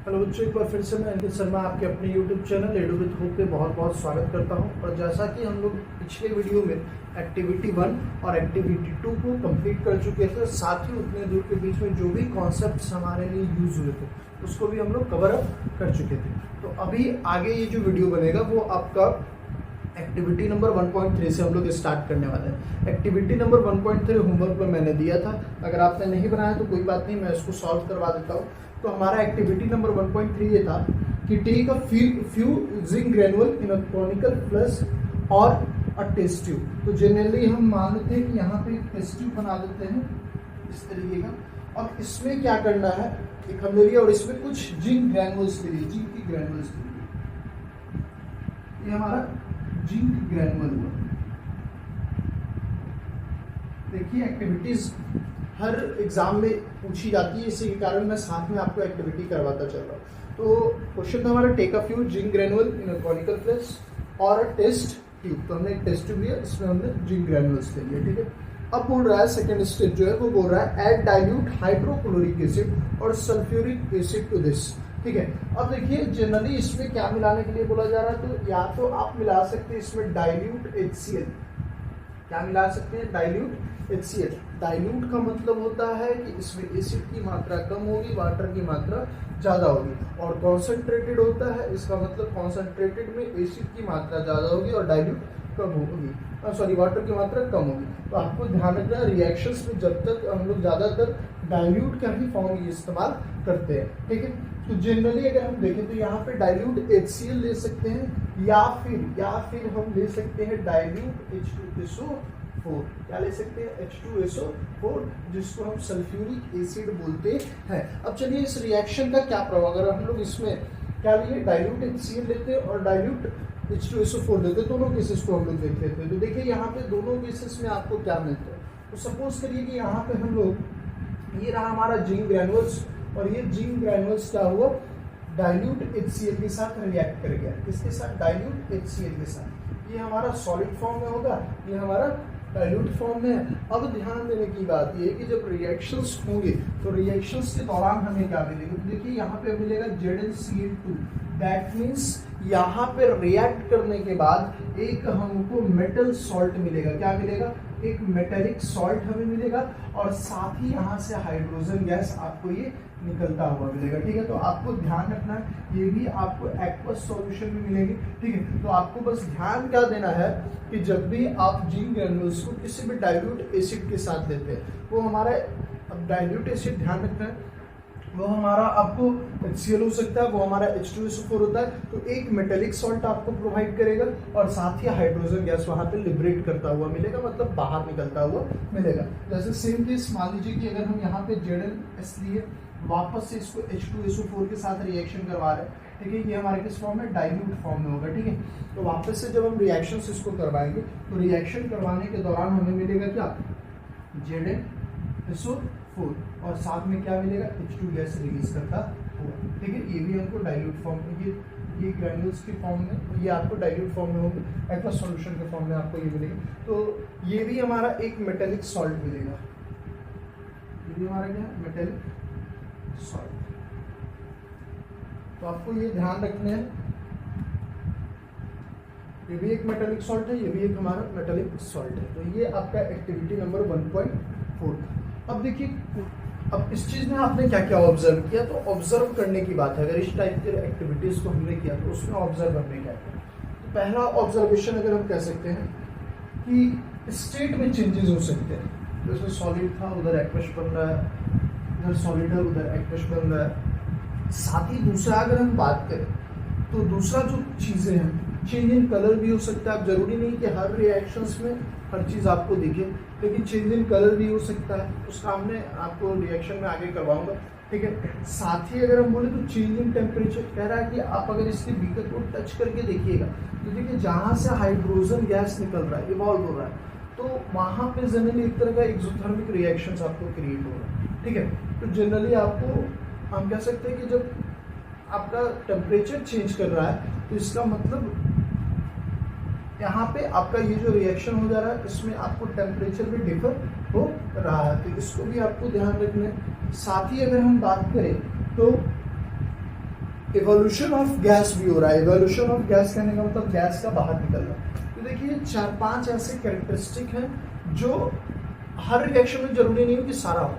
Hello बच्चों, एक बार फिर से मैं अंकित शर्मा आपके अपने YouTube channel edu with hope पे बहुत बहुत स्वागत करता हूं। और जैसा कि हम लोग पिछले वीडियो में एक्टिविटी 1 और एक्टिविटी 2 को कंप्लीट कर चुके थे, साथ ही उतने दूर के बीच में जो भी कॉन्सेप्ट्स हमारे लिए यूज हुए थे उसको भी हम लोग कवर अप कर चुके थे। तो अभी आगे ये जो वीडियो बनेगा वो आपका एक्टिविटी नंबर 1.3 से हम लोग स्टार्ट करने वाले हैं। एक्टिविटी नंबर 1.3 होमवर्क में मैंने दिया था, अगर आपने नहीं बनाया तो कोई बात नहीं, मैं इसको सॉल्व करवा देता हूँ। तो हमारा एक्टिविटी नंबर 1.3 ये था कि take a few zinc granule in a conical flask और अ टेस्ट ट्यूब। तो जनरली हम मान लेते हैं कि यहाँ पे एक टेस्ट ट्यूब बना देते हैं इस तरीके का, और इसमें क्या करना है, एक हम ले लिया और इसमें कुछ जिंक ग्रेनुअल्स ले लिए, जिंक की ग्रेनुअल्स ले लिए। ये हमारा जिंक ग्रेनुअल हुआ। देखिए एक्टिविटीज हर एग्जाम में पूछी जाती है, इसी के कारण मैं साथ में आपको एक्टिविटी करवाता चल रहा हूँ। तो क्वेश्चन था हमारा take a few zinc granule in a conical flask और अ टेस्ट ट्यूब। तो हमने एक टेस्ट ट्यूब लिया, इसमें हमने जिंक ग्रेनुअल्स ले लिया, ठीक है। अब बोल रहा है सेकंड स्टेप जो है वो बोल रहा है ऐड डाइल्यूट हाइड्रोक्लोरिक एसिड और सल्फ्यूरिक एसिड टू दिस, ठीक है। अब देखिए जनरली इसमें क्या मिलाने के लिए बोला जा रहा है, तो या तो आप मिला सकते हैं इसमें डाइल्यूट HCl। क्या मिला सकते हैं? Dilute HCl। डाइल्यूट का मतलब होता है कि इसमें एसिड की मात्रा कम होगी, वाटर की मात्रा ज़्यादा होगी। और कॉन्सेंट्रेटेड होता है, इसका मतलब कॉन्सेंट्रेटेड में एसिड की मात्रा ज़्यादा होगी और डाइल्यूट कम होगी, सॉरी वाटर की मात्रा कम होगी। तो आपको ध्यान रखना है रिएक्शंस में जब तक हम लोग ज़्यादातर डाइल्यूट का ही फॉर्म इस्तेमाल करते हैं, ठीक है। तो जनरली अगर हम देखें तो यहाँ पे डाइल्यूट HCl ले सकते हैं या फिर हम ले सकते हैं डाइल्यूट H2SO4। क्या ले सकते हैं? H2SO4, जिसको हम सल्फ्यूरिक एसिड बोलते हैं। अब चलिए इस रिएक्शन का क्या प्रभाव, अगर हम लोग इसमें क्या लिए, डाइल्यूट HCl लेते हैं और डाइल्यूट H2SO4 लेते, दोनों केसेस को हम लोग देख लेते हैं। तो देखिए यहाँ पे दोनों केसेस में आपको क्या मिलता है। तो सपोज करिए कि यहाँ पे हम लोग, ये रहा हमारा जिंक ग्रेनुअल्स, और ये जिंक ग्रेनुअल्स क्या हुआ, डाइल्यूट HCl के साथ रिएक्ट कर गया। किसके साथ? डाइल्यूट HCl के साथ। ये हमारा सॉलिड फॉर्म में होगा, ये हमारा डाइल्यूट फॉर्म में है। अब ध्यान देने की बात ये है कि जब रिएक्शंस होंगे तो रिएक्शंस के दौरान हमें क्या मिलेगा, तो देखिए यहाँ पे मिलेगा ZnCl2। दैट मीन्स यहाँ पे रिएक्ट करने के बाद एक हमको मेटल सॉल्ट मिलेगा। क्या मिलेगा? एक मेटेलिक सॉल्ट हमें मिलेगा, और साथ ही यहाँ से हाइड्रोजन गैस आपको ये निकलता हुआ मिलेगा, ठीक है। तो आपको ध्यान रखना है, ये भी आपको एक्वस सॉल्यूशन में मिलेगी, ठीक है। तो आपको बस ध्यान क्या देना है कि जब भी आप जिंक ग्रेनुअल्स को किसी भी डाइल्यूट एसिड के साथ लेते हैं, वो हमारा, अब डाइल्यूट एसिड ध्यान रखना है, वो हमारा आपको HCl हो सकता है, वो हमारा H2SO4 होता है। तो एक मेटेलिक सॉल्ट आपको प्रोवाइड करेगा और साथ ही हाइड्रोजन गैस वहाँ पे लिबरेट करता हुआ मिलेगा, मतलब बाहर निकलता हुआ मिलेगा। जैसे सेम केस मान लीजिए कि अगर हम यहाँ पे ZnS लिए, वापस से इसको H2SO4 के साथ रिएक्शन करवा रहे हैं, ठीक है। ये हमारे किस फॉर्म में? डाइल्यूट फॉर्म में होगा, ठीक है। तो वापस से जब हम रिएक्शन इसको करवाएंगे तो रिएक्शन करवाने के दौरान हमें मिलेगा क्या? ZnSO4, और साथ में क्या मिलेगा? H2 गैस रिलीज करता हुआ, ठीक है। ये भी हमको डाइल्यूट फॉर्म में, ये ग्रेन्यूल्स के फॉर्म में, ये आपको डाइल्यूट फॉर्म में होगा, एक्वस सॉल्यूशन के फॉर्म में आपको ये मिलेगा। तो ये भी हमारा एक मेटेलिक सॉल्ट मिलेगा, ये भी हमारा क्या? Metallic salt. तो आपको ये ध्यान रखना है, ये भी एक मेटेलिक सॉल्ट है, ये भी एक हमारा मेटेलिक सॉल्ट है। तो ये आपका एक्टिविटी नंबर 1.4 था। अब देखिए, अब इस चीज में आपने क्या क्या ऑब्जर्व किया, तो ऑब्जर्व करने की बात है। अगर इस टाइप के एक्टिविटीज को हमने किया तो उसमें ऑब्जर्व हमने क्या किया, तो पहला ऑब्जर्वेशन अगर हम कह सकते हैं कि स्टेट में चेंजेस हो सकते हैं। जैसे सॉलिड था, उधर एक्वस बन रहा है, इधर सॉलिड है, उधर एक्वस बन रहा है। साथ ही दूसरा अगर हम बात करें तो दूसरा जो चीजें हैं, चेंज इन कलर भी हो सकता है। अब जरूरी नहीं कि हर रिएक्शंस में हर चीज़ आपको दिखे, लेकिन चेंज इन कलर भी हो सकता है। उसका हमने आपको रिएक्शन में आगे करवाऊंगा, ठीक है। साथ ही अगर हम बोले तो चेंज इन टेम्परेचर, कह रहा है कि आप अगर इसके बीकर को टच करके देखिएगा तो देखिए जहाँ से हाइड्रोजन गैस निकल रहा है, इवॉल्व हो रहा है, तो वहाँ पे जनरली एक तरह का एक्सोथर्मिक रिएक्शंस आपको क्रिएट हो रहा है, ठीक है। तो जनरली आपको हम कह सकते हैं कि जब आपका टेम्परेचर चेंज कर रहा है तो इसका मतलब यहाँ पे आपका ये जो रिएक्शन हो जा रहा है इसमें आपको टेम्परेचर भी डिफर हो रहा है, तो इसको भी आपको ध्यान रखना है। साथ ही अगर हम बात करें तो एवोल्यूशन ऑफ गैस भी हो रहा है। एवोल्यूशन ऑफ गैस कहने का मतलब गैस का बाहर निकलना। तो देखिए 4-5 ऐसे कैरेक्टरिस्टिक हैं जो हर रिएक्शन में जरूरी नहीं है कि सारा हो,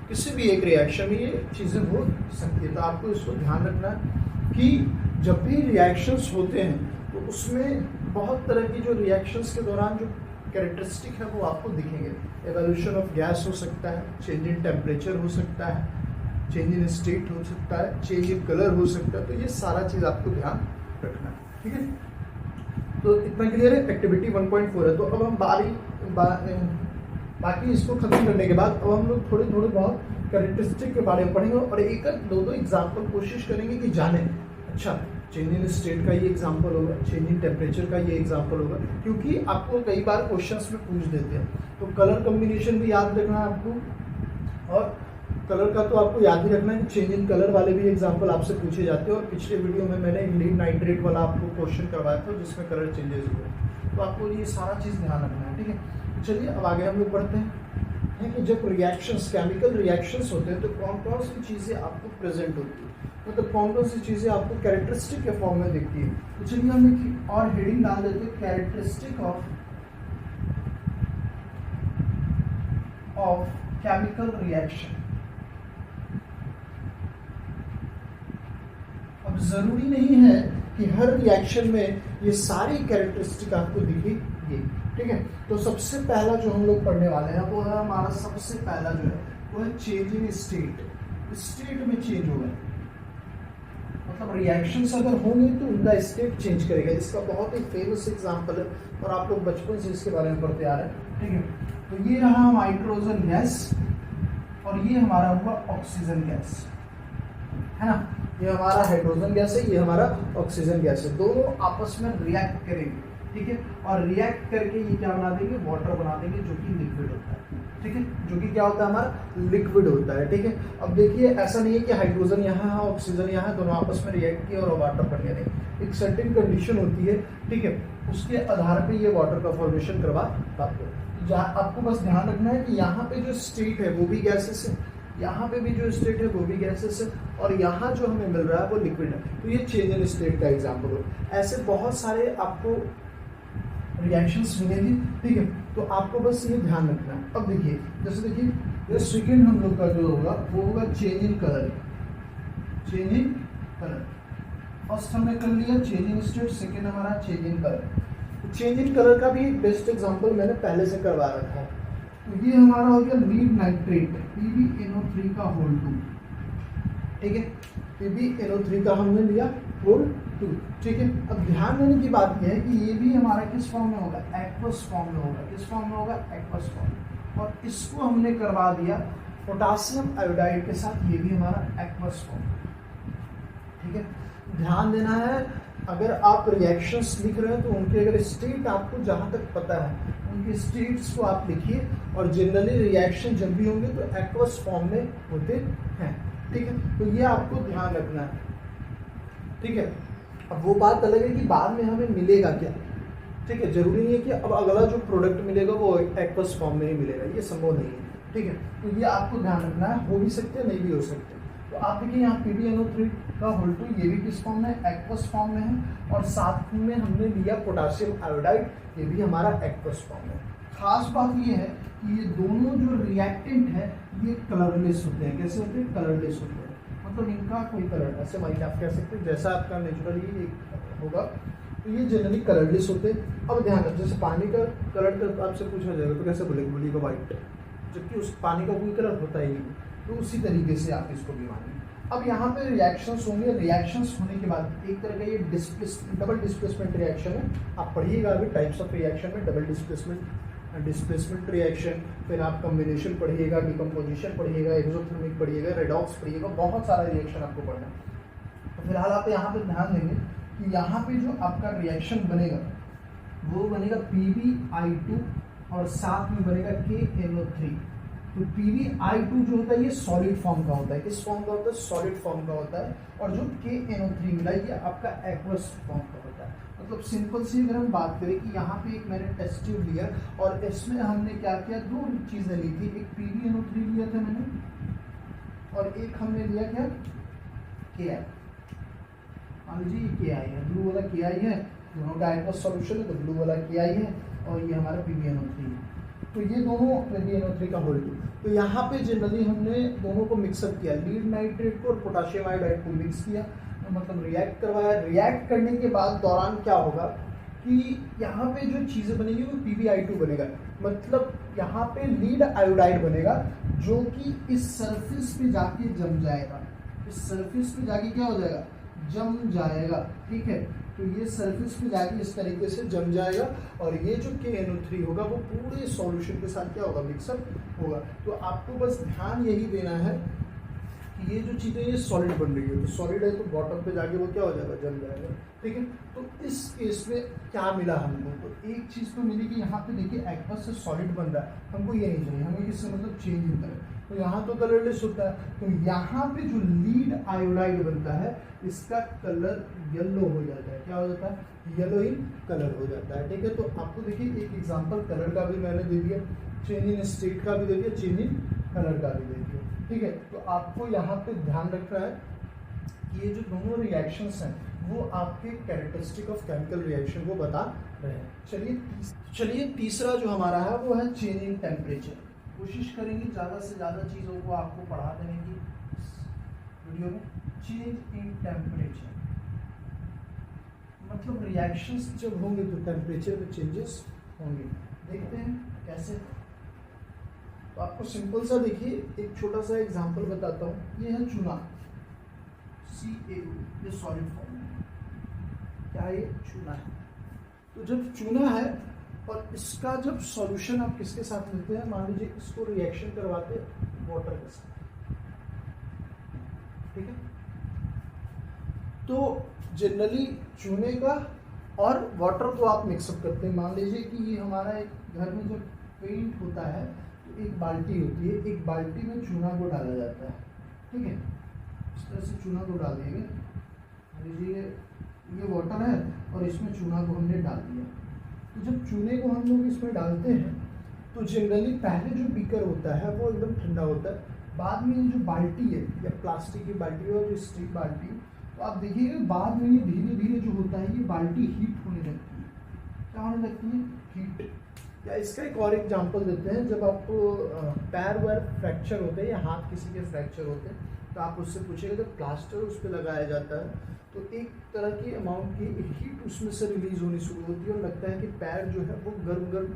किसी भी एक रिएक्शन में ये चीज़ें हो सकती है। तो आपको इसको ध्यान रखना है कि जब भी रिएक्शंस होते हैं तो उसमें बहुत तरह की जो रिएक्शंस के दौरान जो कैरेक्टरिस्टिक है वो आपको दिखेंगे। एवोल्यूशन ऑफ गैस हो सकता है, चेंज इन टेम्परेचर हो सकता है, चेंज इन स्टेट हो सकता है, चेंज इन कलर हो सकता है। तो ये सारा चीज़ आपको ध्यान रखना है, ठीक है। तो इतना क्लियर है। एक्टिविटी 1.4 है। तो अब हम बाकी इसको खत्म करने के बाद अब हम लोग थोड़े बहुत कैरेक्टरिस्टिक के बारे में पढ़ेंगे और एक दो एग्जाम्पल कोशिश करेंगे कि जाने। अच्छा, चेंज इन स्टेट का ये एग्जाम्पल होगा, चेंज इन टेम्परेचर का ये एग्जाम्पल होगा, क्योंकि आपको कई बार क्वेश्चंस में पूछ देते हैं। तो कलर कम्बिनेशन भी याद रखना है आपको, और कलर का तो आपको याद ही रखना है कि चेंज इन कलर वाले भी एग्जाम्पल आपसे पूछे जाते हैं। और पिछले वीडियो में मैंने लीड नाइट्रेट वाला आपको क्वेश्चन करवाया था जिसमें कलर चेंजेस हुए। तो आपको ये सारा चीज़ ध्यान रखना है, ठीक है। चलिए अब आगे हम लोग बढ़ते हैं कि जब रिएक्शंस, केमिकल रिएक्शंस होते हैं तो कौन कौन सी चीज़ें आपको प्रेजेंट होती है, मतलब कौन कौन सी चीज़ें आपको कैरेक्टरिस्टिक के फॉर्म में दिखती है। तो चलिए हम एक और हेडिंग डाल देते हैं, कैरेक्टरिस्टिक ऑफ केमिकल रिएक्शन। अब जरूरी नहीं है कि हर रिएक्शन में ये सारी कैरेक्टरिस्टिक आपको दिखेगी, ठीक है। तो सबसे पहला जो हम लोग पढ़ने वाले हैं वो है हमारा सबसे पहला जो है वो है चेंज इन स्टेट। स्टेट में चेंज होगा, मतलब रिएक्शंस अगर होंगे तो उनका स्टेट चेंज करेगा। इसका बहुत ही फेमस एग्जांपल है और आप लोग बचपन से इसके बारे में पढ़ते आ रहे हैं, ठीक है। तो ये रहा नाइट्रोजन गैस और ये हमारा हुआ ऑक्सीजन गैस, है ना। ये हमारा हाइड्रोजन गैस है, ये हमारा ऑक्सीजन गैस है। दोनों आपस में रिएक्ट करेंगे, ठीक है। और रिएक्ट करके ये क्या बना देंगे, वाटर बना देंगे, जो कि लिक्विड होता है, ठीक है। जो कि क्या होता है, हमारा लिक्विड होता है, ठीक है। अब देखिए ऐसा नहीं है कि हाइड्रोजन यहाँ है ऑक्सीजन यहाँ है, दोनों आपस में रिएक्ट किए और वाटर बन गया, नहीं। एक सर्टेन कंडीशन होती है, ठीक है, उसके आधार पे ये वाटर का फॉर्मेशन करवा पाते हैं। आपको बस ध्यान रखना है कि यहाँ पे जो स्टेट है वो भी गैसेस है, यहाँ पे भी जो स्टेट है वो भी गैसेस है, और यहाँ जो हमें मिल रहा है वो लिक्विड है। तो ये चेंज इन स्टेट का एग्जाम्पल हो। ऐसे बहुत सारे आपको रिएक्शंस मिलेगी, ठीक है। तो आपको बस ये ध्यान रखना है। अब देखिए, जैसे देखिए सेकेंड हम लोग का जो होगा वो होगा change in colour. Change in colour first हमने कर लिया चेंज इन स्टेट, सेकेंड हमारा change in colour. Change in colour का भी एक बेस्ट एग्जांपल मैंने पहले से करवा रखा है। तो ये हमारा हो गया लीड नाइट्रेट PbNO3 का होल 2, ठीक है। PbNO3 का हमने लिया होल 2, ठीक है। अब ध्यान देने की बात यह है कि ये भी हमारा किस फॉर्म में होगा, एक्वस फॉर्म में होगा। किस फॉर्म में होगा, एक्वस फॉर्म। और इसको हमने करवा दिया पोटासियम आयोडाइड के साथ, ये भी हमारा एक्वस फॉर्म, ठीक है। ध्यान देना है, अगर आप रिएक्शंस लिख रहे हैं तो उनके अगर स्टेट आपको जहाँ तक पता है उनके स्टेट्स को आप लिखिए, और जनरली रिएक्शन जब भी होंगे तो एक्वस फॉर्म में होते हैं, ठीक है। तो ये आपको ध्यान रखना है, ठीक है। अब वो बात अलग है कि बाद में हमें मिलेगा क्या, ठीक है। जरूरी नहीं है कि अब अगला जो प्रोडक्ट मिलेगा वो एक्वस फॉर्म में ही मिलेगा, ये संभव नहीं है, ठीक है। तो ये आपको ध्यान रखना है, हो भी सकते हैं नहीं भी हो सकते। तो आप देखिए यहाँ PbNO3 का होल 2, ये भी किस फॉर्म में, एक्वस फॉर्म में है, और साथ में हमने लिया पोटासियम आयोडाइड, ये भी हमारा एक्वस फॉर्म में। खास बात ये है कि ये दोनों जो रिएक्टेंट है ये कलरलेस होते हैं। कैसे होते हैं, कलरलेस होते हैं, मतलब इनका कोई कलर, ऐसे माइक आप कह सकते हैं जैसा आपका नेचुरली होगा, तो ये जनरली कलरलेस होते हैं। अब ध्यान रखें, जैसे पानी का कलर आपसे पूछा जाएगा तो कैसे बोलेगा व्हाइट, जबकि उस पानी का कोई कलर होता ही नहीं। तो उसी तरीके से आप इसको भी मानिए। अब यहाँ पे रिएक्शंस होंगे, रिएक्शंस होने के बाद एक तरह का ये डबल डिस्प्लेसमेंट रिएक्शन है। आप पढ़िएगा अभी टाइप्स ऑफ रिएक्शन में, डबल डिस्प्लेसमेंट रिएक्शन, फिर आप कॉम्बिनेशन पढ़िएगा, डिकम्पोजिशन पढ़िएगा, एक्सोथर्मिक पढ़िएगा, रेडॉक्स पढ़िएगा, बहुत सारा रिएक्शन आपको पढ़ना है। तो फिलहाल आप यहाँ पे ध्यान देंगे कि यहाँ पे जो आपका रिएक्शन बनेगा वो बनेगा PbI2 और साथ में बनेगा KNO3। तो PbI2 जो होता है ये सॉलिड फॉर्म का होता है। किस फॉर्म का होता है, सॉलिड फॉर्म का होता है। और जो KNO3 मिला ये आपका एक्वस फॉर्म का होता है। मतलब सिंपल सी अगर हम बात करें कि यहाँ पे एक मैंने टेस्ट ट्यूब लिया और इसमें हमने क्या किया, दो चीज़ें ली थी, एक PbNO3 लिया था मैंने और एक हमने लिया क्या, KI, मान लीजिए ये के आई है, ब्लू वाला के आई है, दोनों का एक्वस सॉल्यूशन है, तो ब्लू वाला के आई है और ये हमारा PbNO3 है, तो ये दोनों PbNO3 का होल टू। तो यहाँ पे जनरली हमने दोनों को मिक्सअप किया, लीड नाइट्रेट को और पोटाशियम आयोडाइड को मिक्स किया, मतलब रिएक्ट करवाया। रिएक्ट करने के बाद दौरान क्या होगा कि यहाँ पे जो चीज़ें बनेगी वो PbI2 बनेगा, मतलब यहाँ पे लीड आयोडाइड बनेगा जो कि इस सरफेस पे जाके जम जाएगा, इस सरफेस पे जाके क्या हो जाएगा, जम जाएगा, ठीक है। तो ये सरफेस पे जाके इस तरीके से जम जाएगा और ये जो KNO3 होगा वो पूरे सॉल्यूशन के साथ क्या होगा, मिक्सअप होगा। तो आपको बस ध्यान यही देना है कि ये जो चीज़ें ये सॉलिड बन रही है, तो सॉलिड है तो बॉटम पे जाके वो क्या हो जाएगा, जम जाएगा, ठीक है। तो इस केस में क्या मिला हमको, तो एक चीज़ तो मिली कि यहाँ पे देखिए एक्वस से सॉलिड बन रहा है, हमको ये नहीं चाहिए, हमें इससे मतलब चेंज इन कलर, तो यहाँ तो कलरलेस होता है, तो यहाँ पे जो लीड आयोडाइड बनता है इसका कलर येलो हो जाता है, क्या हो जाता है, येलो इन कलर हो जाता है, ठीक है। तो आपको देखिए एक एग्जांपल कलर का भी मैंने दे दिया, चेंज इन स्टेट का भी दे दिया, चेंज इन कलर का भी दे दिया, ठीक है। तो आपको यहाँ पे ध्यान रखना है कि ये जो दोनों रिएक्शंस हैं वो आपके कैरेक्टरिस्टिक ऑफ केमिकल रिएक्शन को बता रहे हैं। चलिए तीसरा जो हमारा है वो है चेंज इन टेम्परेचर। कोशिश करेंगे ज़्यादा से ज़्यादा चीज़ों को आपको पढ़ा देने की वीडियो में। चेंज इन टेम्परेचर मतलब रिएक्शंस जब होंगे तो टेम्परेचर में चेंजेस होंगे, देखते हैं कैसे। तो आपको सिंपल सा देखिए एक छोटा सा एग्जांपल बताता हूँ, ये है चूना CaO, ये सॉलिड फॉर्म है, क्या ये चूना है। तो जब चूना है और इसका जब सॉल्यूशन आप किसके साथ लेते हैं, मान लीजिए इसको रिएक्शन करवाते हैं वाटर के साथ, ठीक है। तो जनरली चूने का और वाटर को आप मिक्सअप करते हैं। मान लीजिए कि ये हमारा एक घर में जब पेंट होता है तो एक बाल्टी होती है, एक बाल्टी में चूना को डाला जाता है, ठीक है। इस तरह से चूना को डाल देंगे, मान लीजिए ये वाटर है और इसमें चूना को हमने डाल दिया। तो जब चूने को हम लोग इसमें डालते हैं तो जनरली पहले जो बीकर होता है वो एकदम ठंडा होता है, बाद में ये जो बाल्टी है या प्लास्टिक की बाल्टी और स्टील बाल्टी, तो आप देखिएगा बाद में ये धीरे धीरे जो होता है ये बाल्टी हीट होने लगती है, क्या होने लगती है, हीट। या इसका एक और एग्जांपल देते हैं, जब आपको पैर वैर फ्रैक्चर होते हैं या हाथ किसी के फ्रैक्चर होते हैं तो आप उससे पूछिएगा जब प्लास्टर उस पर लगाया जाता है तो एक तरह की अमाउंट की हीट उसमें से रिलीज होनी शुरू होती है और लगता है कि पैर जो है वो गर्म गर्म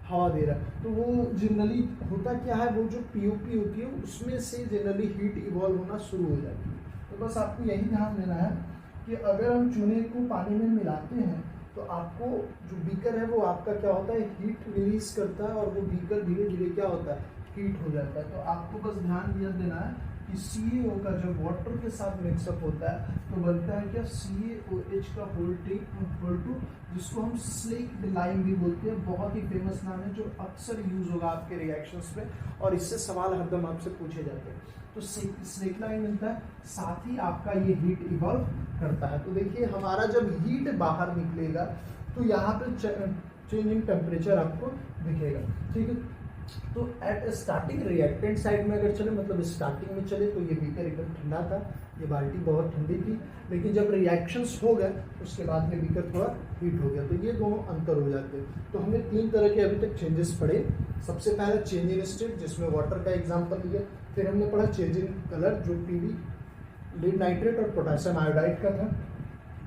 हवा दे रहा है। तो वो जनरली होता क्या है, वो जो POP होती है उसमें से जनरली हीट इवॉल्व होना शुरू हो जाती है। तो बस आपको यही ध्यान देना है कि अगर हम चूने को पानी में मिलाते हैं तो आपको जो बीकर है वो आपका क्या होता है, हीट रिलीज करता है और वो बीकर धीरे धीरे क्या होता है, हीट हो जाता है। तो आपको बस ध्यान यह देना है कि CaO का जब वाटर के साथ मिक्सअप होता है तो बनता है क्या, CaOH का होल टू, जिसको हम स्लेक्ड लाइम भी बोलते हैं, बहुत ही फेमस नाम है जो अक्सर यूज होगा आपके रिएक्शंस में और इससे सवाल हरदम आपसे पूछे जाते हैं। तो स्लेक्ड लाइम मिलता है, साथ ही आपका ये हीट इवॉल्व करता है। तो देखिए हमारा जब हीट बाहर निकलेगा तो यहाँ पे चेंज इन टेम्परेचर आपको दिखेगा, ठीक है। तो एट स्टार्टिंग रिएक्टेंट साइड में अगर चले, मतलब स्टार्टिंग में चले तो ये बीकर एकदम ठंडा था, ये बाल्टी बहुत ठंडी थी, लेकिन जब रिएक्शंस हो गए उसके बाद में बीकर थोड़ा हीट हो गया, तो ये दोनों अंतर हो जाते हैं। तो हमने 3 तरह के अभी तक चेंजेस पढ़े। सबसे पहले चेंज इन स्टेट जिसमें वाटर का एग्जाम्पल लिया, फिर हमने पढ़ा चेंज इन कलर जो PB लीड नाइट्रेट और पोटेशियम आयोडाइड का था,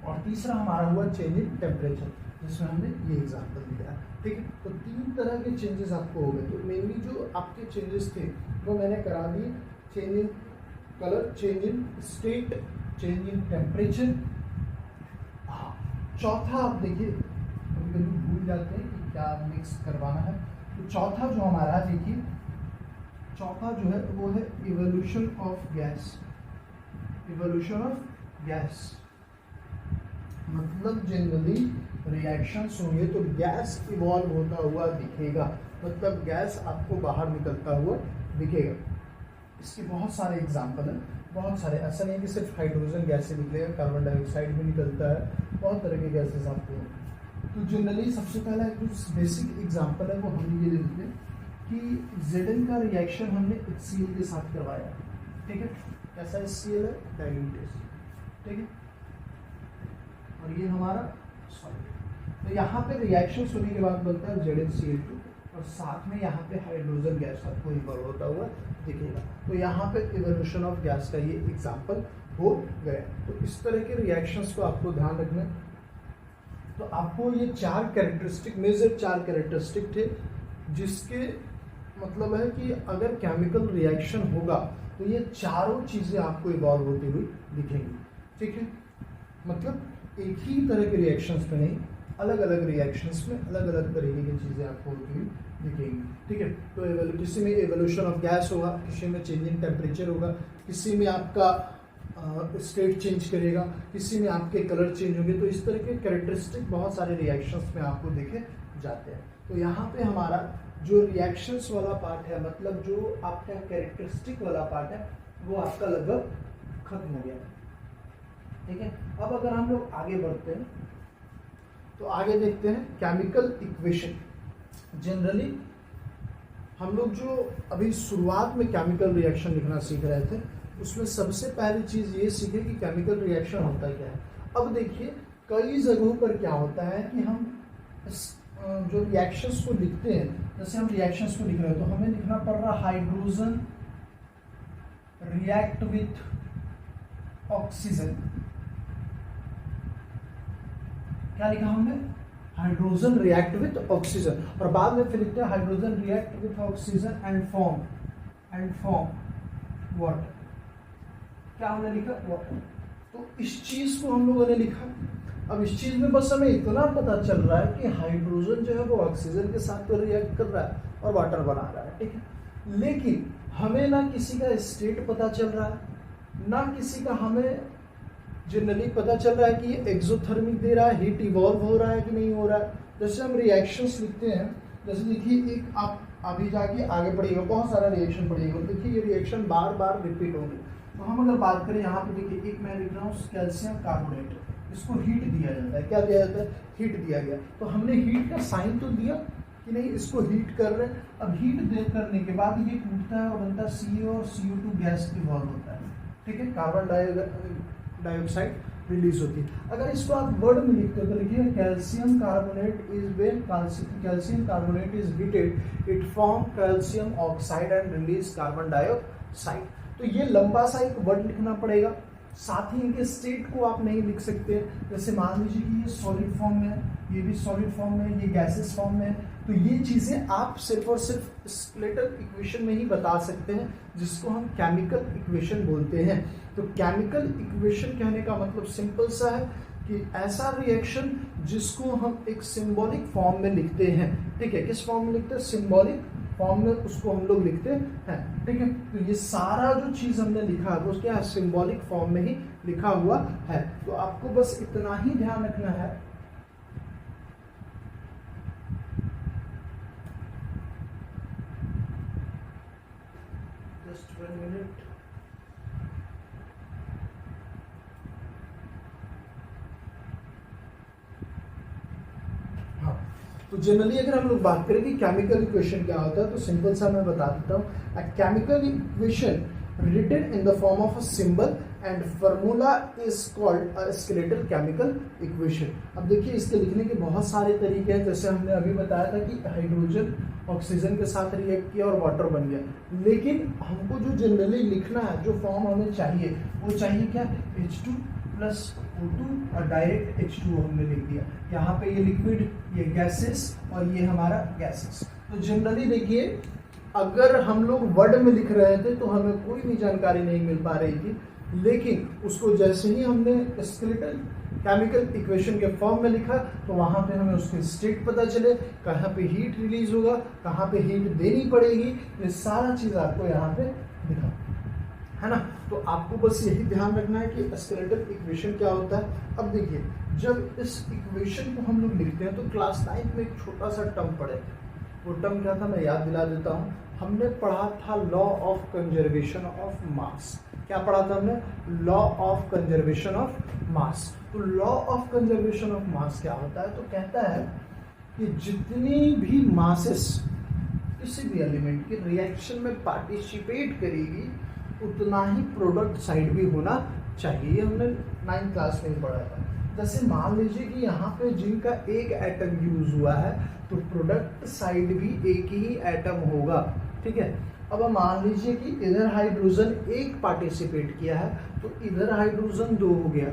और तीसरा हमारा हुआ चेंज इन टेम्परेचर जिसमें हमने ये एग्जाम्पल दिया, ठीक है। तो 3 तरह के चेंजेस आपको हो गए। तो मेनली जो आपके चेंजेस थे वो मैंने करा दिए, change in colour, change in state, change in temperature. हाँ, चौथा आप देखिए कभी कभी भूल जाते हैं कि क्या मिक्स करवाना है। तो चौथा जो हमारा है, देखिए चौथा जो है वो है evolution of gas. Evolution of gas मतलब जनरली रिएक्शंस होंगे तो गैस इवॉल्व होता हुआ दिखेगा, मतलब गैस आपको बाहर निकलता हुआ दिखेगा। इसके बहुत सारे एग्जाम्पल हैं, बहुत सारे, ऐसा नहीं कि सिर्फ हाइड्रोजन गैस से निकलेगा, कार्बन डाइऑक्साइड भी निकलता है, बहुत तरह के गैसेस आपको। तो जनरली सबसे पहला एक जो बेसिक एग्जाम्पल है वो हम ये लेते हैं कि Zn का रिएक्शन हमने HCl के साथ करवाया, ठीक है। कैसा HCl है, डाइल्यूट, ठीक है। और ये हमारा सॉलिड। तो यहाँ पे रिएक्शन होने के बाद बनता है ZnCl2 और साथ में यहाँ पे हाइड्रोजन गैस आपको इवॉल्व होता हुआ दिखेगा। तो यहाँ पे इवोल्यूशन ऑफ गैस का ये एग्जाम्पल हो गया। तो इस तरह के रिएक्शंस को आपको ध्यान रखना है। तो आपको ये 4 कैरेक्टरिस्टिक, मेजर 4 कैरेक्टरिस्टिक थे, जिसके मतलब है कि अगर केमिकल रिएक्शन होगा तो ये चारों चीज़ें आपको इवॉल्व होती हुई दिखेंगी। ठीक है, मतलब एक ही तरह के रिएक्शंस में नहीं, अलग अलग रिएक्शंस में अलग अलग तरीके की चीज़ें आपको होती हुई दिखेंगी। ठीक है, तो किसी में एवोल्यूशन ऑफ गैस होगा, किसी में चेंजिंग टेम्परेचर होगा, किसी में आपका स्टेट चेंज करेगा, किसी में आपके कलर चेंज होंगे। तो इस तरह के कैरेक्टरिस्टिक बहुत सारे रिएक्शंस में आपको देखे जाते हैं। तो यहाँ पे हमारा जो रिएक्शंस वाला पार्ट है, मतलब जो आपका कैरेक्टरिस्टिक वाला पार्ट है, वो आपका लगभग खत्म हो गया। ठीक है, अब अगर हम लोग आगे बढ़ते हैं तो आगे देखते हैं केमिकल इक्वेशन। जनरली हम लोग जो अभी शुरुआत में केमिकल रिएक्शन लिखना सीख रहे थे, उसमें सबसे पहली चीज़ ये सीखे कि केमिकल रिएक्शन होता क्या है। अब देखिए कई जगहों पर क्या होता है कि हम जो रिएक्शंस को लिखते हैं, जैसे हम रिएक्शंस को लिख रहे हैं तो हमें लिखना पड़ रहा हाइड्रोजन रिएक्ट विथ ऑक्सीजन। क्या लिखा हमने? हाइड्रोजन रिएक्ट विथ ऑक्सीजन, और बाद में फिर लिखते हैं hydrogen react with oxygen and form water. क्या हमने लिखा? वाटर। तो इस चीज को हम लोगों ने लिखा। अब इस चीज में बस हमें इतना पता चल रहा है कि हाइड्रोजन जो है वो ऑक्सीजन के साथ तो रिएक्ट कर रहा है और वाटर बना रहा है। ठीक है, लेकिन हमें ना किसी का स्टेट पता चल रहा है, ना किसी का हमें जनरली पता चल रहा है कि ये एक्सोथर्मिक दे रहा है, हीट इवॉल्व हो रहा है कि नहीं हो रहा है। जैसे हम रिएक्शंस लिखते हैं, जैसे देखिए एक आप अभी जाके आगे पढ़िएगा, बहुत सारा रिएक्शन पढ़िएगा, देखिए ये रिएक्शन बार बार रिपीट होगी। तो हम अगर बात करें यहाँ पे, देखिए एक मैं लिख रहा हूँ कैल्शियम कार्बोनेट, इसको हीट दिया जाता है। क्या दिया जाता है? हीट दिया गया। तो हमने हीट का साइन तो दिया कि नहीं, इसको हीट कर रहे हैं। अब हीट दे करने के बाद ये टूटता है और बनता है CO और CO2 गैस इवॉल्व होता है। ठीक है, कार्बन डाइऑक्साइड रिलीज होती है। अगर इसको आप वर्ड में लिखते हो तो लिखिए calcium carbonate is when calcium carbonate is heated it form calcium oxide and release carbon dioxide. तो ये लंबा सा एक वर्ड लिखना पड़ेगा। साथ ही इनके स्टेट को आप नहीं लिख सकते। जैसे मान लीजिए कि ये सॉलिड फॉर्म में है, ये भी सॉलिड फॉर्म में है, ये गैसेस फॉर्म में है। तो ये चीज़ें आप सिर्फ और सिर्फ स्केलेटल इक्वेशन में ही बता सकते हैं, जिसको हम केमिकल इक्वेशन बोलते हैं। तो केमिकल इक्वेशन कहने का मतलब सिंपल सा है कि ऐसा रिएक्शन जिसको हम एक सिंबॉलिक फॉर्म में लिखते हैं। ठीक है, किस फॉर्म में लिखते हैं? सिंबॉलिक फॉर्म में उसको हम लोग लिखते हैं। ठीक है, तो ये सारा जो चीज़ हमने लिखा है वो क्या है? सिंबॉलिक फॉर्म में ही लिखा हुआ है। तो आपको बस इतना ही ध्यान रखना है जस्ट 1 मिनट। तो जनरली अगर हम लोग बात करें कि केमिकल इक्वेशन क्या होता है, तो सिंपल सा मैं बता देता हूँ। A chemical equation written in the form of a symbol and formula is called a skeletal chemical equation. अब देखिए इसके लिखने के बहुत सारे तरीके हैं। जैसे हमने अभी बताया था कि हाइड्रोजन ऑक्सीजन के साथ रिएक्ट किया और वाटर बन गया, लेकिन हमको जो जनरली लिखना है, जो फॉर्म हमें चाहिए, वो चाहिए क्या? H2 प्लस O2 और डायरेक्ट H2O हमने लिख दिया। यहाँ पे ये लिक्विड, ये गैसेस और ये हमारा गैसेस। तो जनरली देखिए अगर हम लोग वर्ड में लिख रहे थे तो हमें कोई भी जानकारी नहीं मिल पा रही थी, लेकिन उसको जैसे ही हमने स्केलेटल केमिकल इक्वेशन के फॉर्म में लिखा तो वहाँ पे हमें उसके स्टेट पता चले, कहाँ पे हीट रिलीज होगा, कहाँ पे हीट देनी पड़ेगी, ये सारा चीज़ आपको यहाँ पे दिखा, है ना। तो आपको बस यही ध्यान रखना है कि स्केलेटल इक्वेशन क्या होता है। अब देखिए जब इस इक्वेशन को हम लोग लिखते हैं तो क्लास 9 में एक छोटा सा टर्म पढ़े। वो टर्म क्या था मैं याद दिला देता हूँ। हमने पढ़ा था law of conservation of mass. क्या पढ़ा था हमने? Law of conservation of mass. तो law of conservation of mass क्या होता है? तो कहता है कि जितनी भी मासेस किसी भी एलिमेंट की रिएक्शन में पार्टिसिपेट करेगी उतना ही प्रोडक्ट साइड भी होना चाहिए। ये हमने 9th क्लास में ही पढ़ा था। जैसे मान लीजिए कि यहाँ पे जिंक का एक एटम यूज हुआ है तो प्रोडक्ट साइड भी एक ही एटम होगा, ठीक है। अब मान लीजिए कि इधर हाइड्रोजन एक पार्टिसिपेट किया है तो इधर हाइड्रोजन 2 हो गया,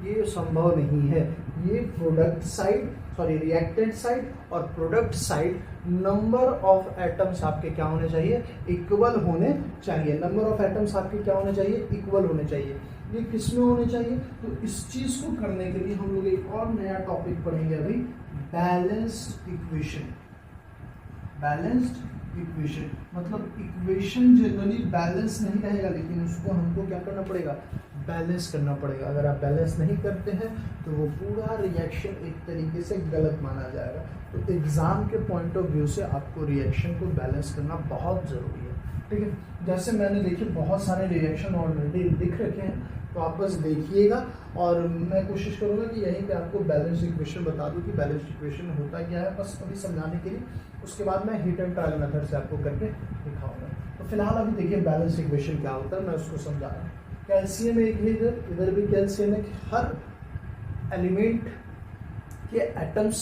ये संभव नहीं है। ये product side sorry reactant side और product side number of atoms आपके क्या होने चाहिए, इक्वल होने चाहिए। नंबर ऑफ एटम्स आपके क्या होने चाहिए, इक्वल होने चाहिए। ये किस में होने चाहिए, तो इस चीज को करने के लिए हम लोग एक और नया टॉपिक पढ़ेंगे अभी, बैलेंस्ड इक्वेशन। बैलेंस्ड इक्वेशन मतलब इक्वेशन जनरली बैलेंस नहीं रहेगा, लेकिन उसको हमको क्या करना पड़ेगा, बैलेंस करना पड़ेगा। अगर आप बैलेंस नहीं करते हैं तो वो पूरा रिएक्शन एक तरीके से गलत माना जाएगा। तो एग्जाम के पॉइंट ऑफ व्यू से आपको रिएक्शन को बैलेंस करना बहुत ज़रूरी है, ठीक है। जैसे मैंने देखिए बहुत सारे रिएक्शन ऑलरेडी लिख रखे हैं, तो आप बस देखिएगा और मैं कोशिश करूँगा कि यहीं पे आपको बैलेंस इक्वेशन बता दूँ कि बैलेंस इक्वेशन होता क्या है, बस अभी समझाने के लिए। उसके बाद मैं हीट एंड ट्रायल मेथड से आपको करके दिखाऊंगा। तो फिलहाल अभी देखिए बैलेंस इक्वेशन क्या होता है, मैं उसको समझा रहा हूँ। कैल्शियम एक है, इधर भी कैल्शियम है। हर एलिमेंट के एटम्स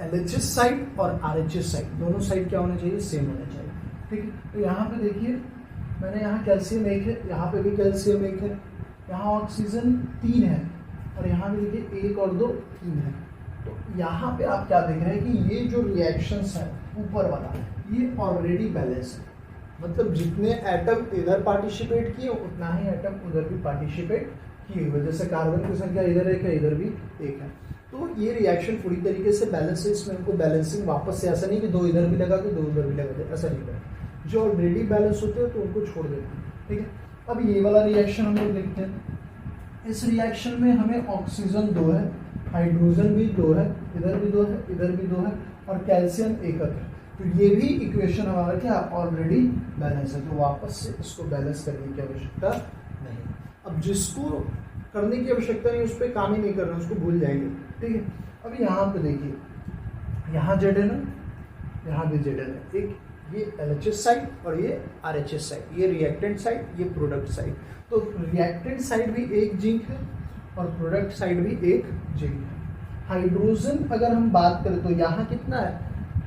LHS साइड और RHS साइड दोनों साइड क्या होने चाहिए, सेम होने चाहिए, ठीक है। तो यहाँ पे देखिए मैंने यहाँ कैल्शियम एक है, यहाँ पे भी कैल्शियम एक है, यहाँ ऑक्सीजन 3 है और यहाँ भी देखिए 1 और 2 3 है। तो यहाँ पे आप क्या देख रहे हैं कि ये जो रिएक्शंस है ऊपर वाला ये ऑलरेडी बैलेंस है, मतलब जितने एटम इधर पार्टिसिपेट किए उतना ही एटम उधर भी पार्टिसिपेट किए हुए। जैसे कार्बन की संख्या इधर एक है, इधर भी एक है, तो ये रिएक्शन पूरी तरीके से बैलेंस है। इसमें हमको बैलेंसिंग वापस से ऐसा नहीं कि 2 इधर भी लगा दो 2 उधर भी लगा दे, ऐसा नहीं करना। जो ऑलरेडी बैलेंस होते हैं तो उनको छोड़ देते हैं, ठीक है। अब ये वाला रिएक्शन हम लोग देखते हैं। इस रिएक्शन में हमें ऑक्सीजन 2 है, हाइड्रोजन भी 2 है, इधर भी 2 है, इधर भी 2 है और कैल्शियम एकक है। तो ये भी इक्वेशन हमारा क्या ऑलरेडी बैलेंस है, तो वापस से इसको बैलेंस करने की आवश्यकता नहीं। अब जिसको करने की आवश्यकता नहीं उस पर काम ही नहीं करना, उसको भूल जाएंगे, ठीक है। अब यहाँ पे देखिए, यहाँ Zn है, यहाँ भी Zn है। एक ये LHS साइड और ये RHS साइड, ये रिएक्टेंट साइड, ये प्रोडक्ट साइड। तो रिएक्टेंट साइड भी एक जिंक है और प्रोडक्ट साइड भी एक जिंक है। हाइड्रोजन अगर हम बात करें तो यहाँ कितना है,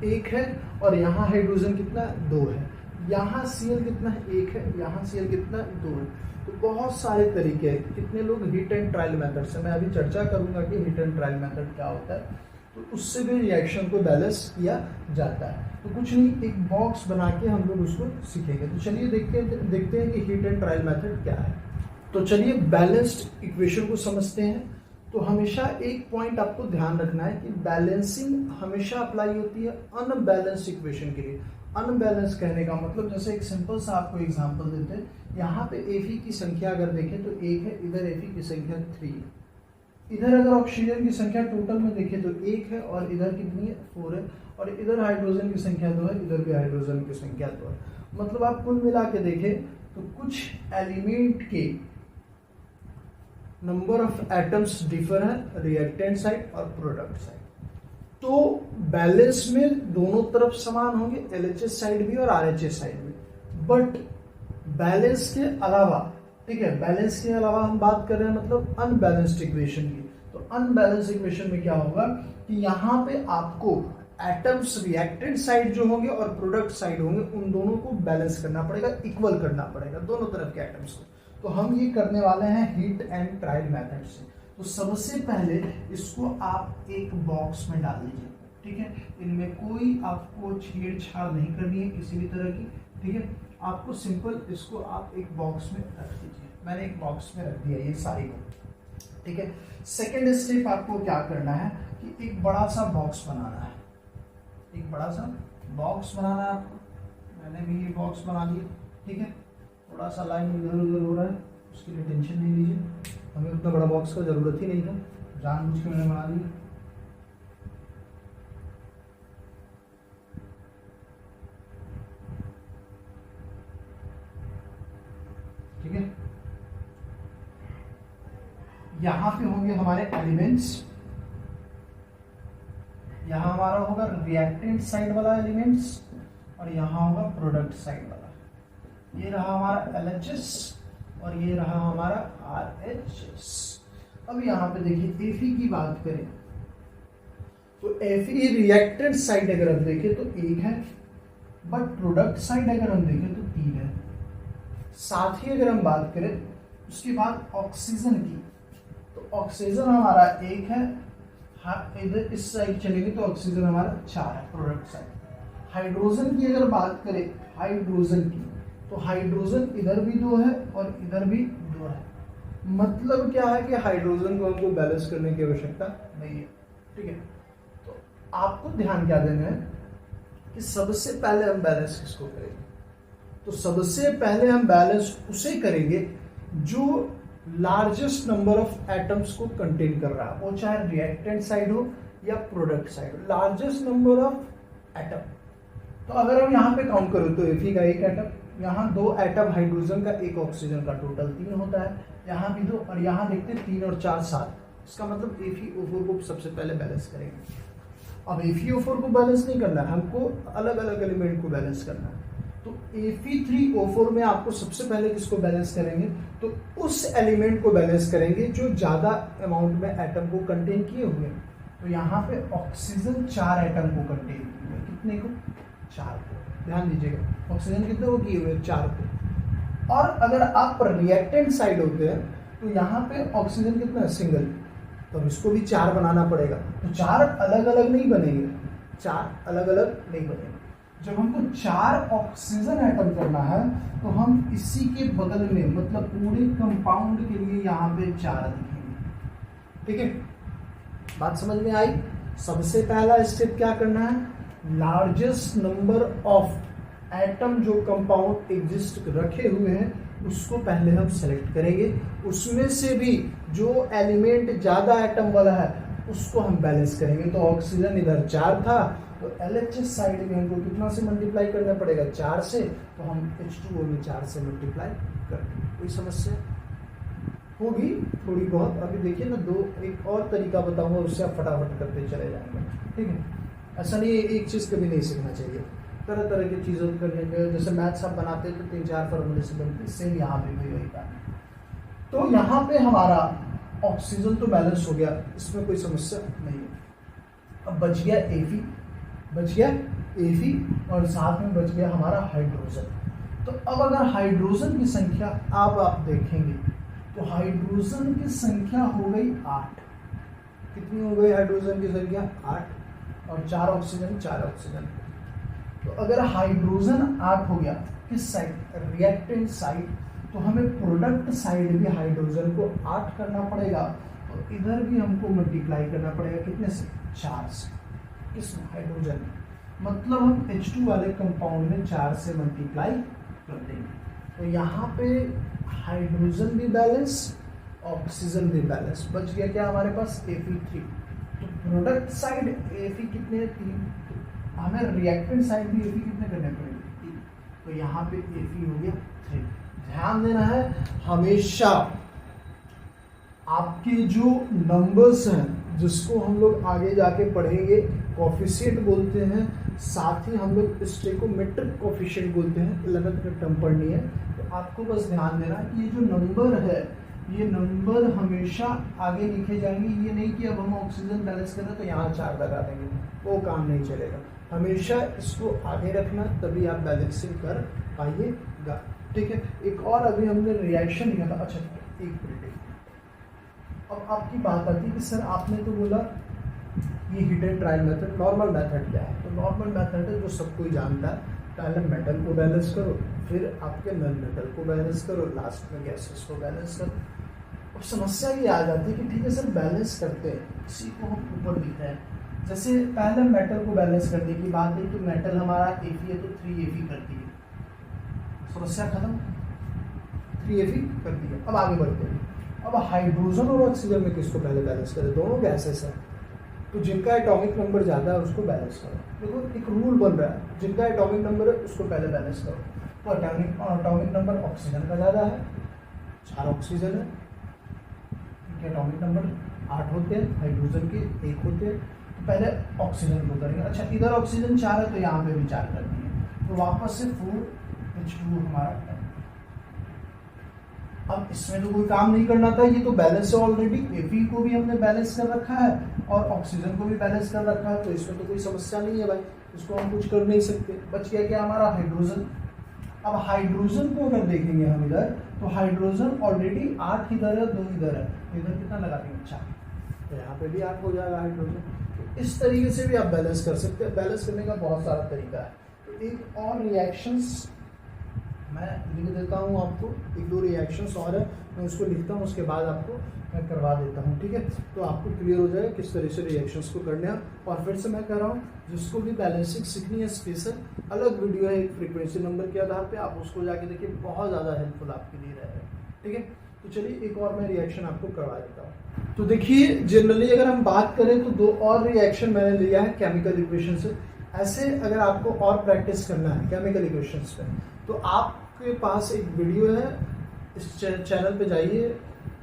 1 है और यहाँ हाइड्रोजन कितना है, 2 है। यहाँ Cl कितना है, 1 है, यहाँ Cl कितना है, 2 है। तो बहुत सारे तरीके हैं। कितने लोग हीट एंड ट्रायल मेथड से, मैं अभी चर्चा करूंगा कि हीट एंड ट्रायल मेथड क्या होता है, तो उससे भी रिएक्शन को बैलेंस किया जाता है। तो कुछ नहीं, एक बॉक्स बना के हम लोग उसको सीखेंगे। तो चलिए देखते हैं कि हीट एंड ट्रायल मेथड क्या है। तो चलिए बैलेंस्ड इक्वेशन को समझते हैं। तो हमेशा एक पॉइंट आपको ध्यान रखना है कि बैलेंसिंग हमेशा अप्लाई होती है अनबैलेंस्ड इक्वेशन के लिए। अनबैलेंस कहने का मतलब, जैसे एक सिंपल सा आपको एग्जांपल देते हैं। यहाँ पे Fe की संख्या अगर देखें तो 1 है, इधर Fe की संख्या 3 है। इधर अगर ऑक्सीजन की संख्या टोटल में देखें तो 1 है और इधर कितनी है, 4 है। और इधर हाइड्रोजन की संख्या 2 है, इधर भी हाइड्रोजन की संख्या 2 है। मतलब आप कुल मिला के देखें तो कुछ एलिमेंट के नंबर ऑफ एटम्स डिफर है, रिएक्टेंट साइड और प्रोडक्ट साइड। तो बैलेंस में दोनों तरफ समान होंगे, LHS साइड भी और RHS साइड भी। बट बैलेंस के अलावा, ठीक है, बैलेंस के अलावा हम बात कर रहे हैं मतलब अनबैलेंस्ड इक्वेशन की। तो अनबैलेंस्ड इक्वेशन में क्या होगा कि यहाँ पे आपको एटम्स रिएक्टेंट साइड जो होंगे और प्रोडक्ट साइड होंगे उन दोनों को बैलेंस करना पड़ेगा, इक्वल करना पड़ेगा दोनों तरफ के एटम्स को। तो हम ये करने वाले हैं हीट एंड ट्रायल मेथड से। तो सबसे पहले इसको आप एक बॉक्स में डाल दीजिए, ठीक है। इनमें कोई आपको छेड़छाड़ नहीं करनी है किसी भी तरह की, ठीक है। आपको सिंपल इसको आप एक बॉक्स में रख दीजिए। मैंने एक बॉक्स में रख दिया ये सारी को, ठीक है। सेकेंड स्टेप आपको क्या करना है कि एक बड़ा सा बॉक्स बनाना है, एक बड़ा सा बॉक्स बनाना है आपको। मैंने भी ये बॉक्स बना लिया, ठीक है। थोड़ा सा लाइन इधर उधर हो रहा है, उसके लिए टेंशन नहीं लीजिए, हमें उतना बड़ा बॉक्स का जरूरत ही नहीं था, जानबूझ के मैंने बना लिया। ठीक है, यहां पे होंगे हमारे एलिमेंट्स, यहां हमारा होगा रिएक्टेंट साइड वाला एलिमेंट्स और यहां होगा प्रोडक्ट साइड वाला। ये रहा हमारा LHS और ये रहा हमारा RHS। अब यहाँ पे देखिए Fe की बात करें तो Fe रिएक्टेंट साइड अगर हम देखें तो 1 है, बट प्रोडक्ट साइड अगर हम देखें तो 3 है। साथ ही अगर हम बात करें उसके बाद ऑक्सीजन की, तो ऑक्सीजन हमारा 1 है, इधर इस साइड चलेगी तो ऑक्सीजन हमारा 4 है प्रोडक्ट साइड। हाइड्रोजन की अगर बात करें हाइड्रोजन की, तो हाइड्रोजन इधर भी 2 है और इधर भी 2 है। मतलब क्या है कि हाइड्रोजन को हमको बैलेंस करने की आवश्यकता नहीं है, ठीक है। तो आपको ध्यान क्या देना है कि सबसे पहले हम बैलेंस किसको करेंगे, तो सबसे पहले हम बैलेंस उसे करेंगे जो लार्जेस्ट नंबर ऑफ एटम्स को कंटेन कर रहा है, वो चाहे रिएक्टेंट साइड हो या प्रोडक्ट साइड हो, लार्जेस्ट नंबर ऑफ एटम। तो अगर हम यहाँ पे काउंट करो तो Fe का 1 एटम, यहाँ 2 एटम हाइड्रोजन का, 1 ऑक्सीजन का, टोटल 3 होता है, यहाँ भी 2, और यहाँ देखते हैं 3 और 4 7। इसका मतलब FeO4 को सबसे पहले बैलेंस करेंगे। अब FeO4 को बैलेंस नहीं करना है, हमको अलग अलग एलिमेंट को बैलेंस करना है। तो Fe3O4 में आपको सबसे पहले किसको बैलेंस करेंगे, तो उस एलिमेंट को बैलेंस करेंगे जो ज्यादा अमाउंट में एटम को कंटेन किए हुए हैं। तो यहाँ पे ऑक्सीजन 4 एटम को कंटेन किए हुए, कितने को, 4 को। ध्यान दीजिएगा ऑक्सीजन कितने को किए हुए, 4 को। और अगर आप रिएक्टेंट साइड होते हैं तो यहाँ पे ऑक्सीजन कितना है, सिंगल, तो इसको भी 4 बनाना पड़ेगा। तो 4 अलग अलग नहीं बनेंगे, 4 अलग अलग नहीं बनेंगे। जब हमको 4 ऑक्सीजन एटम करना है तो हम इसी के बगल में, मतलब पूरे कंपाउंड के लिए यहाँ पे 4 लिखेंगे, ठीक है। बात समझ में आई। सबसे पहला स्टेप क्या करना है, लार्जेस्ट नंबर ऑफ एटम जो कंपाउंड एग्जिस्ट रखे हुए हैं उसको पहले हम सेलेक्ट करेंगे, उसमें से भी जो एलिमेंट ज्यादा एटम वाला है उसको हम बैलेंस करेंगे। तो ऑक्सीजन इधर 4 था, तो LHS साइड में हमको कितना से मल्टीप्लाई करना पड़ेगा, 4 से, तो हम H2O में 4 से मल्टीप्लाई कर देंगे। कोई समस्या होगी थोड़ी बहुत। अभी देखिए ना, एक और तरीका बताऊंगा, उससे आप फटाफट करते चले जाएंगे, ठीक है। ऐसा नहीं है एक चीज़ कभी नहीं सीखना चाहिए, तरह तरह की चीज़ों करने के, जैसे मैथ्स आप बनाते तो 3-4 फॉर्मूले से बनते, सेम यहाँ पे भी वही था। तो यहाँ पे हमारा ऑक्सीजन तो बैलेंस हो गया, इसमें कोई समस्या नहीं है। अब बच गया Fe और साथ में बच गया हमारा हाइड्रोजन। तो अब अगर हाइड्रोजन की संख्या अब आप देखेंगे तो हाइड्रोजन की संख्या हो गई 8। कितनी हो गई हाइड्रोजन की संख्या, 8, और 4 ऑक्सीजन। तो अगर हाइड्रोजन 8 हो गया किस साइड, रिएक्टेंट साइड, तो हमें प्रोडक्ट साइड भी हाइड्रोजन को 8 करना पड़ेगा, और इधर भी हमको मल्टीप्लाई करना पड़ेगा कितने से, 4 से। किसमें, हाइड्रोजन। मतलब हम H2 वाले कंपाउंड में 4 से मल्टीप्लाई कर देंगे। तो यहाँ पे हाइड्रोजन भी बैलेंस, ऑक्सीजन भी बैलेंस, बच गया क्या हमारे पास, Fe3। तो प्रोडक्ट साइड Fe कितने, 3, हमें रिएक्टेंट साइड भी Fe कितने करने पड़ेंगे, 3। तो यहाँ पे Fe हो गया 3। ध्यान देना है, हमेशा आपके जो नंबर्स हैं जिसको हम लोग आगे जाके पढ़ेंगे कोफिशिएंट बोलते हैं, साथ ही हम लोग स्टेकोमेट्रिक कोफिशिएंट बोलते हैं, 11th में टर्म पढ़नी है। तो आपको बस ध्यान देना कि ये जो नंबर है, ये नंबर हमेशा आगे लिखे जाएंगे। ये नहीं कि अब हम ऑक्सीजन बैलेंस करें तो यहाँ 4 लगा देंगे, वो काम नहीं चलेगा। हमेशा इसको आगे रखना, तभी आप बैलेंसिंग कर पाइएगा, ठीक है। एक और अभी हमने रिएक्शन लिखा था, अच्छा एक मिनट। अब आपकी बात आती है कि सर आपने तो बोला ये hit and trial method, normal method क्या है, तो नॉर्मल मेथड है जो सब कोई जानता है, पहले मेटल को बैलेंस करो, फिर आपके नॉन मेटल को बैलेंस करो, लास्ट में गैसेस को बैलेंस करो। अब समस्या ये आ जाती है कि ठीक है सर बैलेंस करते हैं, इसी को हम ऊपर लिखते हैं। जैसे पहले मेटल को बैलेंस करने की बात है तो मेटल हमारा Fe है तो 3Fe करती है, समस्या खत्म, 3Fe करती है। अब आगे बढ़ते हैं। अब हाइड्रोजन और ऑक्सीजन में किसको पहले बैलेंस करें, दोनों गैसेस हैं, तो जिनका एटॉमिक नंबर ज़्यादा है उसको बैलेंस करो। देखो एक रूल बन रहा है, जिनका एटॉमिक नंबर है उसको पहले बैलेंस करो। तो एटॉमिक नंबर ऑक्सीजन का ज़्यादा है, 4 ऑक्सीजन है, इनके एटॉमिक नंबर 8 होते हैं, हाइड्रोजन के 1 होते हैं। तो पहले ऑक्सीजन को करेंगे। अच्छा इधर ऑक्सीजन 4 है तो यहाँ पे भी 4 कर दिए, तो वापस से 4H2 हमारा अब इसमें तो कोई काम नहीं करना था, ये तो बैलेंस है ऑलरेडी। Fe को भी हमने बैलेंस कर रखा है और ऑक्सीजन को भी बैलेंस कर रखा है, तो इसमें तो कोई समस्या नहीं है भाई, इसको हम कुछ कर नहीं सकते। बच गया क्या हमारा हाइड्रोजन। अब हाइड्रोजन को अगर देखेंगे हम इधर, तो हाइड्रोजन ऑलरेडी 8 इधर है, 2 इधर है, इधर कितना लगा देंगे 4, तो यहाँ पे भी 8 हो जाएगा हाइड्रोजन। तो इस तरीके से भी आप बैलेंस कर सकते हैं। बैलेंस करने का बहुत सारा तरीका है। तो एक और रिएक्शंस मैं लिख देता हूँ आपको, 1-2 रिएक्शंस और है, मैं उसको लिखता हूँ, उसके बाद आपको मैं करवा देता हूँ, ठीक है। तो आपको क्लियर हो जाएगा किस तरह से रिएक्शंस को करने हैं। और फिर से मैं कह रहा हूँ, जिसको भी बैलेंसिंग सीखनी है स्पेशल अलग वीडियो है एक फ्रीक्वेंसी नंबर के आधार पे, आप उसको जाके देखिए, बहुत ज़्यादा हेल्पफुल आपके लिए रहेगा, ठीक है। तो चलिए एक और मैं रिएक्शन आपको करवा देता हूँ। तो देखिए जनरली अगर हम बात करें तो 2 और रिएक्शन मैंने लिया है केमिकल इक्वेशन से। ऐसे अगर आपको और प्रैक्टिस करना है केमिकल इक्वेशंस पे, तो आपके पास एक वीडियो है, इस चैनल पे जाइए,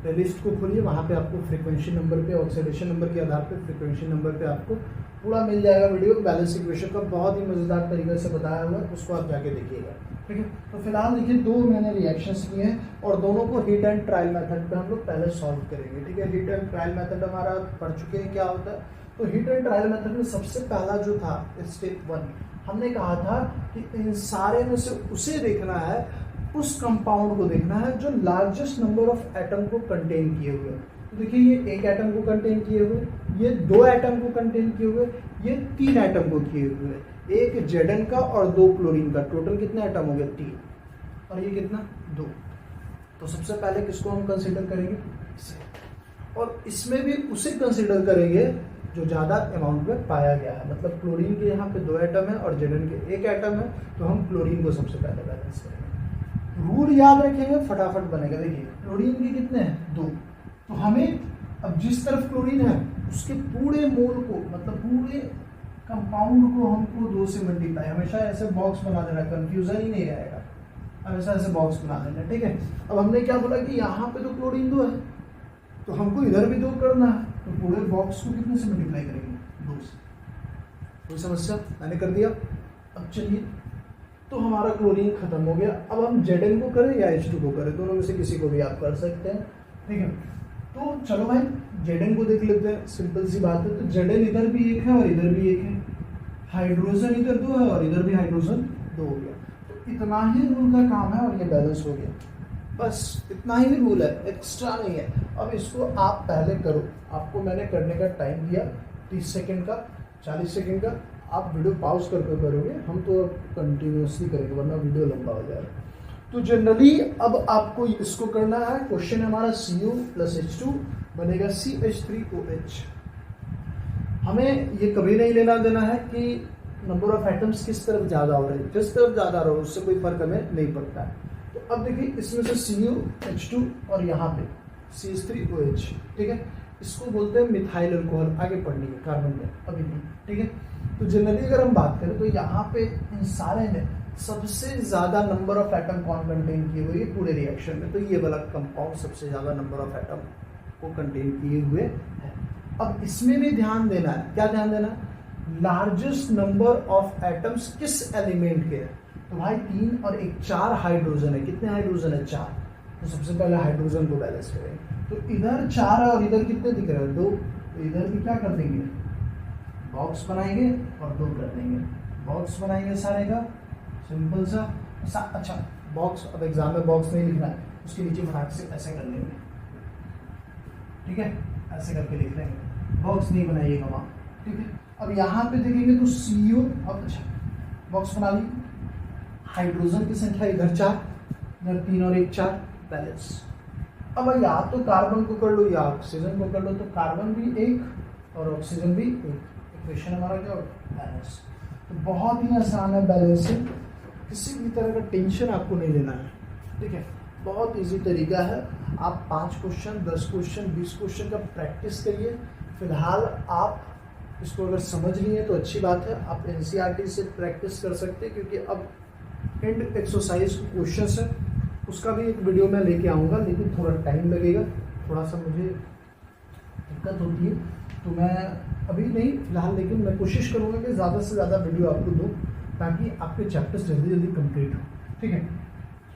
प्लेलिस्ट को खोलिए, वहाँ पे आपको फ्रीक्वेंसी नंबर पे, ऑक्सीडेशन नंबर के आधार पे फ्रीक्वेंसी नंबर पे आपको पूरा मिल जाएगा वीडियो, बैलेंस इक्वेशन का बहुत ही मज़ेदार तरीके से बताया हुआ है, उसको आप जाके देखिएगा, ठीक है। तो फिलहाल देखिए 2 मैंने रिएक्शंस किए हैं और दोनों को हीट एंड ट्रायल मेथड पे हम लोग पहले सॉल्व करेंगे, ठीक है। हीट एंड ट्रायल मेथड हमारा पढ़ चुके हैं क्या होता है। तो हीट एंड ट्रायल मेथड में सबसे पहला जो था स्टेप 1, हमने कहा था कि इन सारे में से उसे देखना है, उस कंपाउंड को देखना है जो लार्जेस्ट नंबर ऑफ एटम को कंटेन किए हुए। तो देखिए ये 1 एटम को कंटेन किए हुए, ये 2 एटम को कंटेन किए हुए, ये 3 एटम को किए हुए, 1 Zn का और 2 क्लोरीन का, टोटल कितने एटम हो गए 3, और ये कितना 2। तो सबसे पहले किसको हम कंसिडर करेंगे, और इसमें भी उसे कंसिडर करेंगे जो ज़्यादा अमाउंट में पाया गया है। मतलब क्लोरीन के यहाँ पे 2 एटम है और Zn के 1 एटम है, तो हम क्लोरीन को सबसे पहले बैलेंस करेंगे। रूल याद रखेंगे, फटाफट बनेगा। देखिए क्लोरीन के कितने हैं 2, तो हमें अब जिस तरफ क्लोरीन है उसके पूरे मोल को, मतलब पूरे कंपाउंड को हमको 2 से मल्टीप्लाई, हमेशा ऐसे बॉक्स बना देना, कंफ्यूजन ही नहीं रहेगा, हमेशा ऐसे बॉक्स बना देना, ठीक है। अब हमने क्या बोला कि यहाँ पे तो क्लोरीन 2 है, तो हमको इधर भी 2 करना है, तो पूरे बॉक्स को कितने से मल्टीप्लाई करेंगे 2 से। कोई समस्या, मैंने कर दिया। अब चलिए, तो हमारा क्लोरीन खत्म हो गया। अब हम Zn को करें या H2 को करें, दोनों में से किसी को भी आप कर सकते हैं, ठीक है। तो चलो भाई Zn को देख लेते हैं, सिंपल सी बात है। तो Zn इधर भी 1 है और इधर भी 1 है, हाइड्रोजन इधर 2 है और इधर भी हाइड्रोजन 2 हो गया। तो इतना ही रूल का काम है और ये बैलेंस हो गया, बस इतना ही रूल है, एक्स्ट्रा नहीं है। अब इसको आप पहले करो, आपको मैंने करने का टाइम दिया 30 सेकेंड का, 40 सेकेंड का, आप वीडियो पॉज करके करोगे, हम तो कंटिन्यूसली करेंगे वरना वीडियो लंबा हो जाएगा। तो जनरली अब आपको इसको करना है। क्वेश्चन हमारा Cu + H2 बनेगा CH3OH। हमें ये कभी नहीं लेना देना है कि नंबर ऑफ एटम्स किस तरफ ज़्यादा हो रहे हैं, जिस तरफ ज़्यादा रहो उससे कोई फर्क हमें नहीं पड़ता है। तो अब देखिए इसमें से Cu H2 और यहाँ पे CH3OH, ठीक है, इसको बोलते हैं मिथाइल अल्कोहल। आगे पढ़नी है कार्बन में, अभी नहीं, ठीक है। तो जनरली अगर हम बात करें तो यहाँ पे इन सारे में सबसे ज़्यादा नंबर ऑफ एटम कौन कंटेन किए हुए है पूरे रिएक्शन में, तो ये वाला कंपाउंड सबसे ज़्यादा नंबर ऑफ एटम को कंटेन किए हुए है। अब इसमें भी ध्यान देना है, क्या ध्यान देना है, लार्जेस्ट नंबर ऑफ एटम्स किस एलिमेंट के है। तो भाई 3 और 1 4 हाइड्रोजन है, कितने हाइड्रोजन है 4, तो सबसे पहले हाइड्रोजन को बैलेंस करेंगे। तो इधर 4 है और इधर कितने दिख रहे हैं 2, तो इधर भी क्या कर देंगे, बॉक्स बनाएंगे और 2 कर देंगे, बॉक्स बनाएंगे सारे का, सिंपल सा। अच्छा बॉक्स, अब एग्जाम में बॉक्स नहीं लिखना है, उसके नीचे फटाक से ऐसे कर लेंगे, ठीक है, ऐसे करके लिख लेंगे, बॉक्स नहीं बनाइएगा वहाँ, ठीक है। अब यहाँ पे देखेंगे तो Cu, अब अच्छा बॉक्स बना ली, हाइड्रोजन की संख्या इधर 4, इधर 3 और 1 4, बैलेंस। अब या तो कार्बन को कर लो या ऑक्सीजन को कर लो, तो कार्बन भी 1 और ऑक्सीजन भी 1, इक्वेशन हमारा क्या होगा, बैलेंस। तो बहुत ही आसान है बैलेंसिंग, किसी भी तरह का टेंशन आपको नहीं लेना है, ठीक है, बहुत इजी तरीका है। आप 5 क्वेश्चन 10 क्वेश्चन 20 क्वेश्चन का प्रैक्टिस करिए। फिलहाल आप इसको अगर समझ लिए तो अच्छी बात है, आप NCERT से प्रैक्टिस कर सकते हैं, क्योंकि अब एंड एक्सरसाइज क्वेश्चन है, उसका भी एक वीडियो मैं लेके आऊँगा, लेकिन थोड़ा टाइम लगेगा, थोड़ा सा मुझे दिक्कत होती है, तो मैं अभी नहीं फिलहाल, लेकिन मैं कोशिश करूँगा कि ज़्यादा से ज़्यादा वीडियो आपको दूँ ताकि आपके चैप्टर्स जल्दी जल्दी कंप्लीट हो, ठीक है।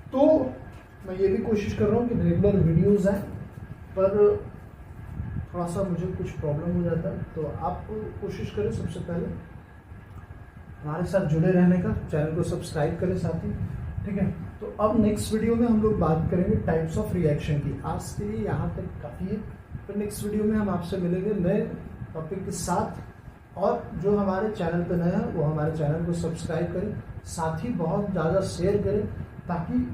तो मैं ये भी कोशिश कर रहा हूँ कि रेगुलर वीडियोज़ आए, पर थोड़ा सा मुझे कुछ प्रॉब्लम हो जाता है। तो आप कोशिश करें सबसे पहले हमारे साथ जुड़े रहने का, चैनल को सब्सक्राइब करें साथ ही, ठीक है। तो अब नेक्स्ट वीडियो में हम लोग बात करेंगे टाइप्स ऑफ रिएक्शन की। आज के लिए यहाँ तक काफ़ी है, फिर नेक्स्ट वीडियो में हम आपसे मिलेंगे नए टॉपिक के साथ। और जो हमारे चैनल पर नए हैं वो हमारे चैनल को सब्सक्राइब करें, साथ ही बहुत ज़्यादा शेयर करें, ताकि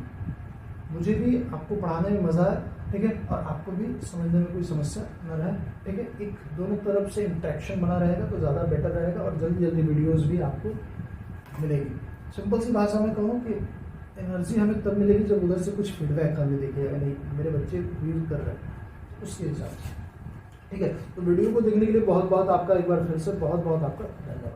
मुझे भी आपको पढ़ाने में मज़ा आए, ठीक है, और आपको भी समझने में कोई समस्या न रहे, ठीक है। एक दोनों तरफ से इंटरेक्शन बना रहेगा तो ज़्यादा बेटर रहेगा और जल्दी जल्दी वीडियोस भी आपको मिलेगी। सिंपल सी भाषा में कहूँ कि एनर्जी हमें तब मिलेगी जब उधर से कुछ फीडबैक हमें दिखेगा, नहीं मेरे बच्चे यूज कर रहे हैं उसके हिसाब से, ठीक है। तो वीडियो को देखने के लिए बहुत बहुत आपका एक बार फिर से बहुत बहुत आपका धन्यवाद।